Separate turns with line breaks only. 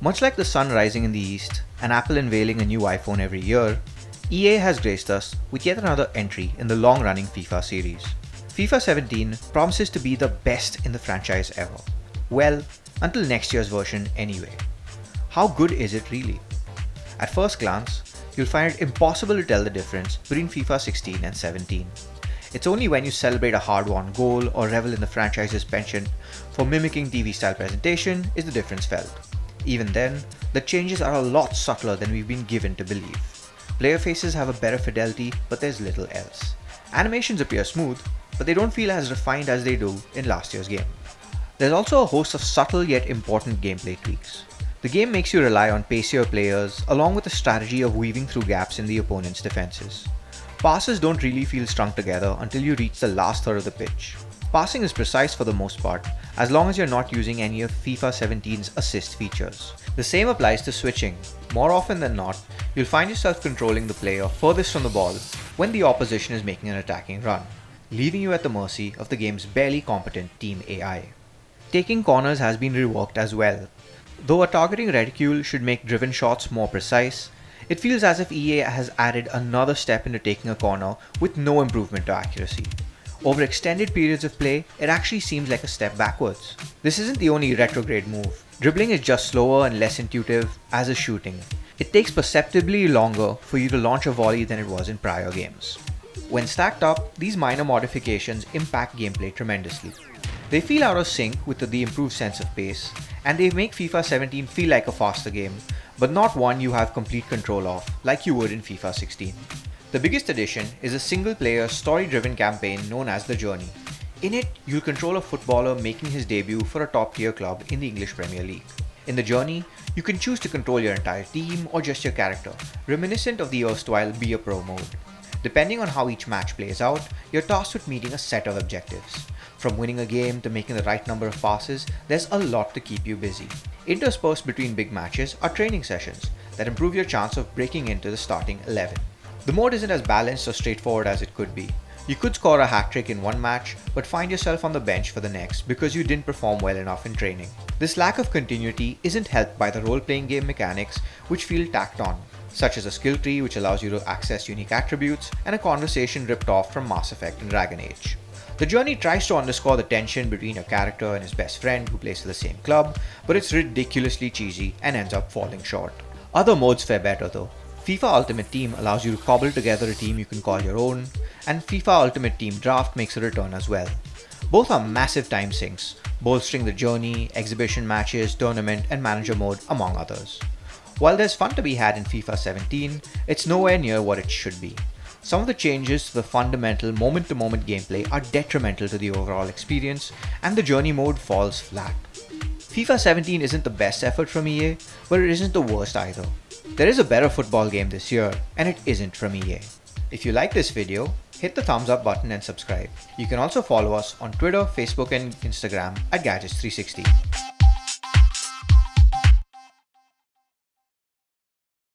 Much like the sun rising in the east and Apple unveiling a new iPhone every year, EA has graced us with yet another entry in the long-running FIFA series. FIFA 17 promises to be the best in the franchise ever. Well, until next year's version anyway. How good is it really? At first glance, you'll find it impossible to tell the difference between FIFA 16 and 17. It's only when you celebrate a hard-won goal or revel in the franchise's penchant for mimicking TV-style presentation is the difference felt. Even then, the changes are a lot subtler than we've been given to believe. Player faces have a better fidelity, but there's little else. Animations appear smooth, but they don't feel as refined as they do in last year's game. There's also a host of subtle yet important gameplay tweaks. The game makes you rely on pacier players, along with a strategy of weaving through gaps in the opponent's defenses. Passes don't really feel strung together until you reach the last third of the pitch. Passing is precise for the most part, as long as you're not using any of FIFA 17's assist features. The same applies to switching. More often than not, you'll find yourself controlling the player furthest from the ball when the opposition is making an attacking run, leaving you at the mercy of the game's barely competent team AI. Taking corners has been reworked as well. Though a targeting reticule should make driven shots more precise, it feels as if EA has added another step into taking a corner with no improvement to accuracy. Over extended periods of play, it actually seems like a step backwards. This isn't the only retrograde move. Dribbling is just slower and less intuitive, as is shooting. It takes perceptibly longer for you to launch a volley than it was in prior games. When stacked up, these minor modifications impact gameplay tremendously. They feel out of sync with the improved sense of pace, and they make FIFA 17 feel like a faster game, but not one you have complete control of, like you would in FIFA 16. The biggest addition is a single-player, story-driven campaign known as The Journey. In it, you'll control a footballer making his debut for a top-tier club in the English Premier League. In The Journey, you can choose to control your entire team or just your character, reminiscent of the erstwhile Be a Pro mode. Depending on how each match plays out, you're tasked with meeting a set of objectives. From winning a game to making the right number of passes, there's a lot to keep you busy. Interspersed between big matches are training sessions that improve your chance of breaking into the starting 11. The mode isn't as balanced or straightforward as it could be. You could score a hat-trick in one match, but find yourself on the bench for the next because you didn't perform well enough in training. This lack of continuity isn't helped by the role-playing game mechanics, which feel tacked on, such as a skill tree which allows you to access unique attributes, and a conversation ripped off from Mass Effect and Dragon Age. The Journey tries to underscore the tension between your character and his best friend who plays for the same club, but it's ridiculously cheesy and ends up falling short. Other modes fare better though. FIFA Ultimate Team allows you to cobble together a team you can call your own, and FIFA Ultimate Team Draft makes a return as well. Both are massive time sinks, bolstering the journey, exhibition matches, tournament, and manager mode, among others. While there's fun to be had in FIFA 17, it's nowhere near what it should be. Some of the changes to the fundamental moment-to-moment gameplay are detrimental to the overall experience, and the journey mode falls flat. FIFA 17 isn't the best effort from EA, but it isn't the worst either. There is a better football game this year, and it isn't from EA. If you like this video, hit the thumbs up button and subscribe. You can also follow us on Twitter, Facebook, and Instagram at Gadgets360.